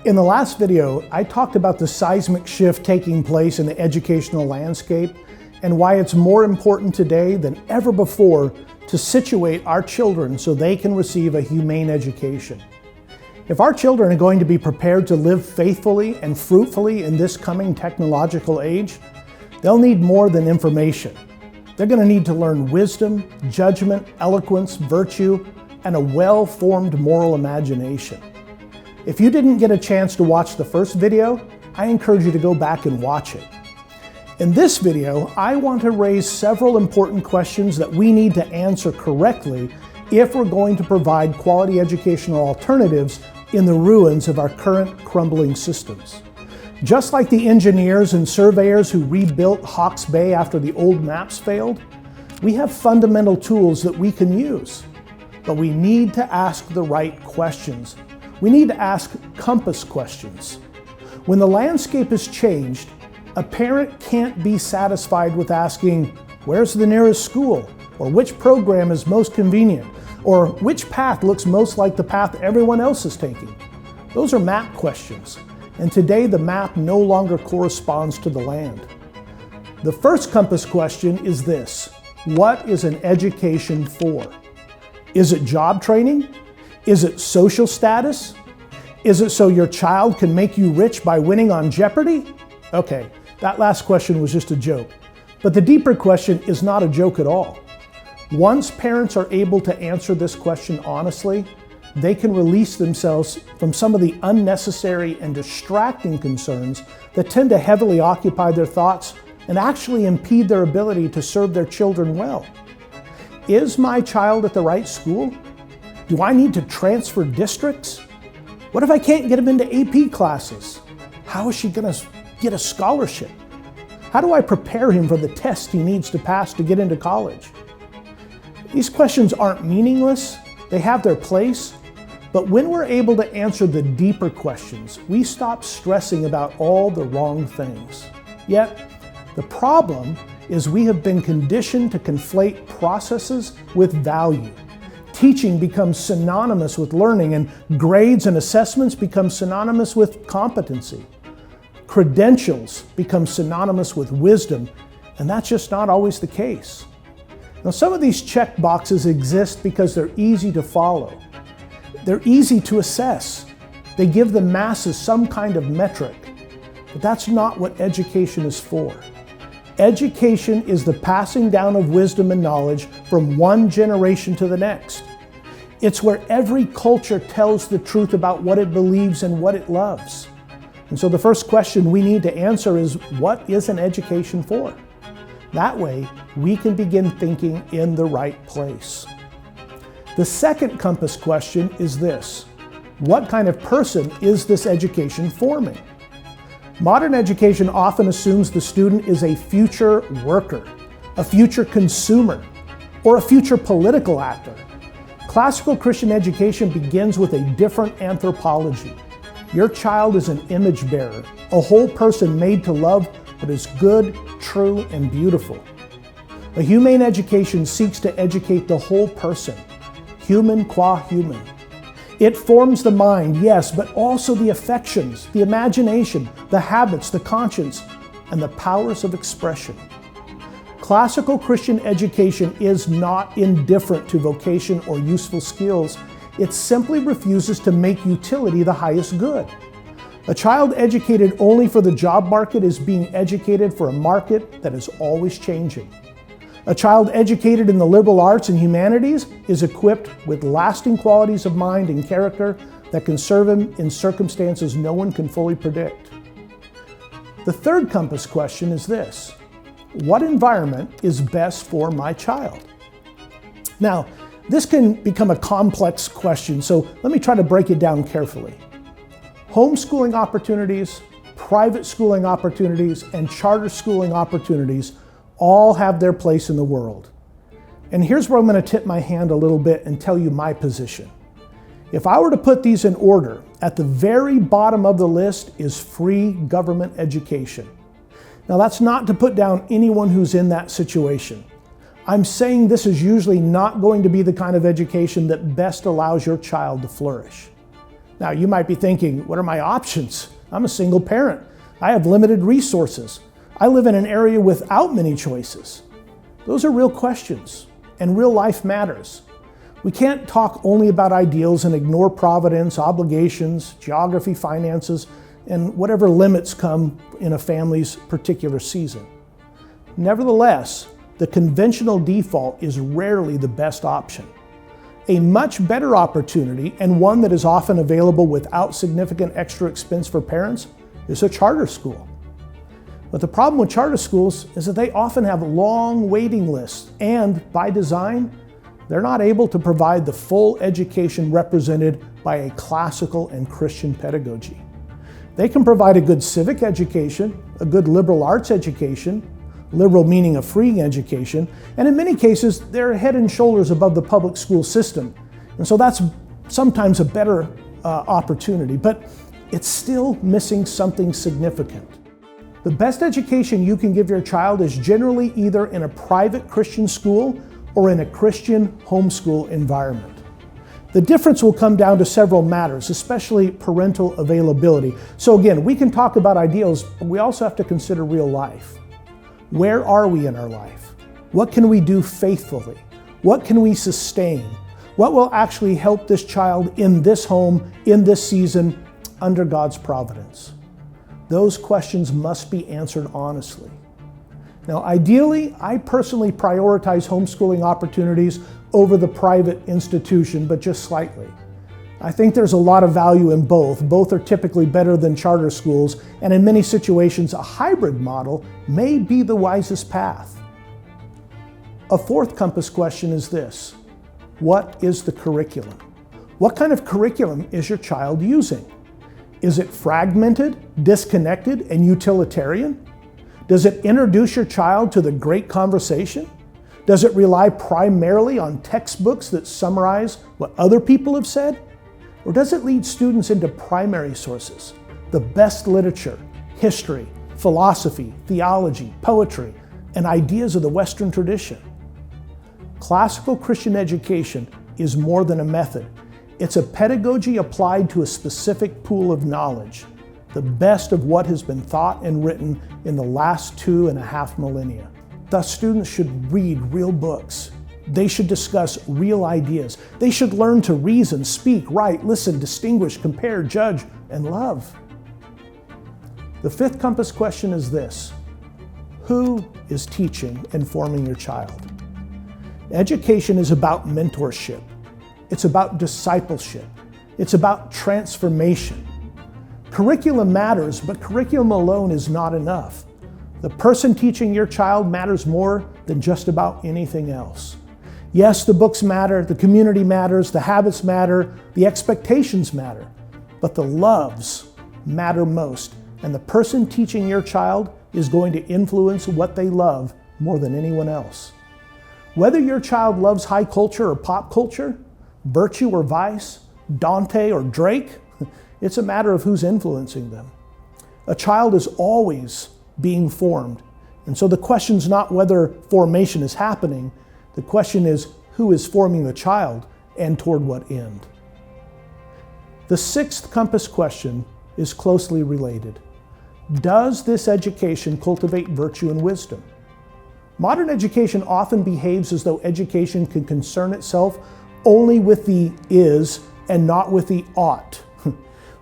In the last video, I talked about the seismic shift taking place in the educational landscape and why it's more important today than ever before to situate our children so they can receive a humane education. If our children are going to be prepared to live faithfully and fruitfully in this coming technological age, they'll need more than information. They're going to need to learn wisdom, judgment, eloquence, virtue, and a well-formed moral imagination. If you didn't get a chance to watch the first video, I encourage you to go back and watch it. In this video, I want to raise several important questions that we need to answer correctly if we're going to provide quality educational alternatives in the ruins of our current crumbling systems. Just like the engineers and surveyors who rebuilt Hawke's Bay after the old maps failed, we have fundamental tools that we can use. But we need to ask the right questions. We need to ask compass questions. When the landscape has changed, a parent can't be satisfied with asking, where's the nearest school? Or which program is most convenient? Or which path looks most like the path everyone else is taking? Those are map questions. And today the map no longer corresponds to the land. The first compass question is this: what is an education for? Is it job training? Is it social status? Is it so your child can make you rich by winning on Jeopardy? Okay, that last question was just a joke. But the deeper question is not a joke at all. Once parents are able to answer this question honestly, they can release themselves from some of the unnecessary and distracting concerns that tend to heavily occupy their thoughts and actually impede their ability to serve their children well. Is my child at the right school? Do I need to transfer districts? What if I can't get him into AP classes? How is she going to get a scholarship? How do I prepare him for the test he needs to pass to get into college? These questions aren't meaningless. They have their place. But when we're able to answer the deeper questions, we stop stressing about all the wrong things. Yet, the problem is we have been conditioned to conflate processes with value. Teaching becomes synonymous with learning, and grades and assessments become synonymous with competency. Credentials become synonymous with wisdom, and that's just not always the case. Now, some of these check boxes exist because they're easy to follow. They're easy to assess. They give the masses some kind of metric, but that's not what education is for. Education is the passing down of wisdom and knowledge from one generation to the next. It's where every culture tells the truth about what it believes and what it loves. And so the first question we need to answer is, what is an education for? That way, we can begin thinking in the right place. The second compass question is this: what kind of person is this education forming? Modern education often assumes the student is a future worker, a future consumer, or a future political actor. Classical Christian education begins with a different anthropology. Your child is an image bearer, a whole person made to love what is good, true, and beautiful. A humane education seeks to educate the whole person, human qua human. It forms the mind, yes, but also the affections, the imagination, the habits, the conscience, and the powers of expression. Classical Christian education is not indifferent to vocation or useful skills. It simply refuses to make utility the highest good. A child educated only for the job market is being educated for a market that is always changing. A child educated in the liberal arts and humanities is equipped with lasting qualities of mind and character that can serve him in circumstances no one can fully predict. The third compass question is this: what environment is best for my child? Now, this can become a complex question, so let me try to break it down carefully. Homeschooling opportunities, private schooling opportunities, and charter schooling opportunities all have their place in the world. And here's where I'm going to tip my hand a little bit and tell you my position. If I were to put these in order, at the very bottom of the list is free government education. Now, that's not to put down anyone who's in that situation. I'm saying this is usually not going to be the kind of education that best allows your child to flourish. Now, you might be thinking, what are my options? I'm a single parent. I have limited resources. I live in an area without many choices. Those are real questions, and real life matters. We can't talk only about ideals and ignore providence, obligations, geography, finances, and whatever limits come in a family's particular season. Nevertheless, the conventional default is rarely the best option. A much better opportunity, and one that is often available without significant extra expense for parents, is a charter school. But the problem with charter schools is that they often have long waiting lists, and by design, they're not able to provide the full education represented by a classical and Christian pedagogy. They can provide a good civic education, a good liberal arts education, liberal meaning a free education, and in many cases, they're head and shoulders above the public school system. And so that's sometimes a better opportunity, but it's still missing something significant. The best education you can give your child is generally either in a private Christian school or in a Christian homeschool environment. The difference will come down to several matters, especially parental availability. So again, we can talk about ideals, but we also have to consider real life. Where are we in our life? What can we do faithfully? What can we sustain? What will actually help this child in this home, in this season, under God's providence? Those questions must be answered honestly. Now, ideally, I personally prioritize homeschooling opportunities over the private institution, but just slightly. I think there's a lot of value in both. Both are typically better than charter schools, and in many situations, a hybrid model may be the wisest path. A fourth compass question is this: what is the curriculum? What kind of curriculum is your child using? Is it fragmented, disconnected, and utilitarian? Does it introduce your child to the great conversation? Does it rely primarily on textbooks that summarize what other people have said? Or does it lead students into primary sources, the best literature, history, philosophy, theology, poetry, and ideas of the Western tradition? Classical Christian education is more than a method. It's a pedagogy applied to a specific pool of knowledge, the best of what has been thought and written in the last 2.5 millennia. Thus, students should read real books. They should discuss real ideas. They should learn to reason, speak, write, listen, distinguish, compare, judge, and love. The fifth compass question is this: who is teaching and forming your child? Education is about mentorship. It's about discipleship. It's about transformation. Curriculum matters, but curriculum alone is not enough. The person teaching your child matters more than just about anything else. Yes, the books matter, the community matters, the habits matter, the expectations matter, but the loves matter most, and the person teaching your child is going to influence what they love more than anyone else. Whether your child loves high culture or pop culture, virtue or vice, Dante or Drake, it's a matter of who's influencing them. A child is always being formed, and so the question's not whether formation is happening. The question is who is forming the child and toward what end. The sixth compass question is closely related. Does this education cultivate virtue and wisdom? Modern education often behaves as though education can concern itself only with the is and not with the ought.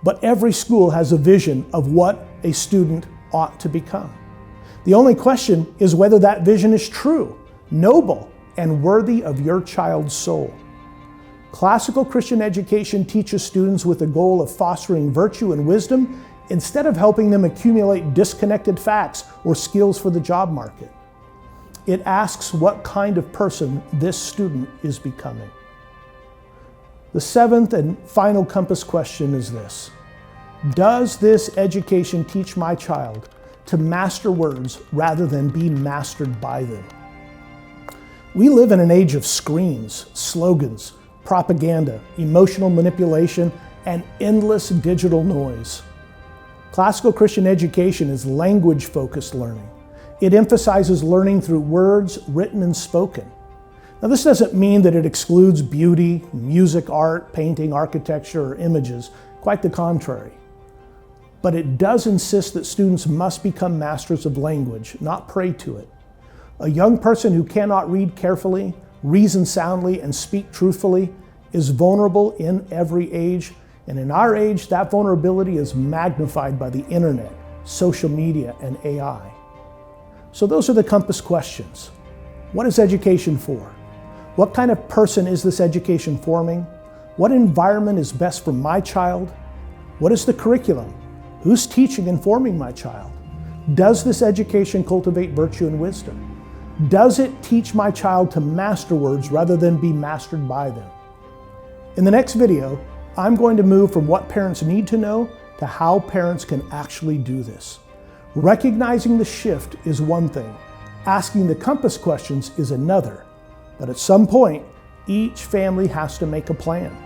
But every school has a vision of what a student ought to become. The only question is whether that vision is true, noble, and worthy of your child's soul. Classical Christian education teaches students with the goal of fostering virtue and wisdom instead of helping them accumulate disconnected facts or skills for the job market. It asks what kind of person this student is becoming. The seventh and final compass question is this: does this education teach my child to master words rather than be mastered by them? We live in an age of screens, slogans, propaganda, emotional manipulation, and endless digital noise. Classical Christian education is language-focused learning. It emphasizes learning through words written and spoken. Now, this doesn't mean that it excludes beauty, music, art, painting, architecture, or images. Quite the contrary. But it does insist that students must become masters of language, not prey to it. A young person who cannot read carefully, reason soundly, and speak truthfully is vulnerable in every age, and in our age, that vulnerability is magnified by the internet, social media, and AI. So those are the compass questions. What is education for? What kind of person is this education forming? What environment is best for my child? What is the curriculum? Who's teaching and forming my child? Does this education cultivate virtue and wisdom? Does it teach my child to master words rather than be mastered by them? In the next video, I'm going to move from what parents need to know to how parents can actually do this. Recognizing the shift is one thing. Asking the compass questions is another. But at some point, each family has to make a plan.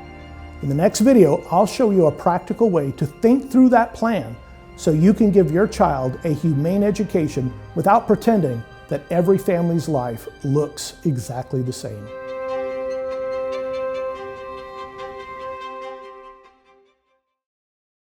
In the next video, I'll show you a practical way to think through that plan so you can give your child a humane education without pretending that every family's life looks exactly the same.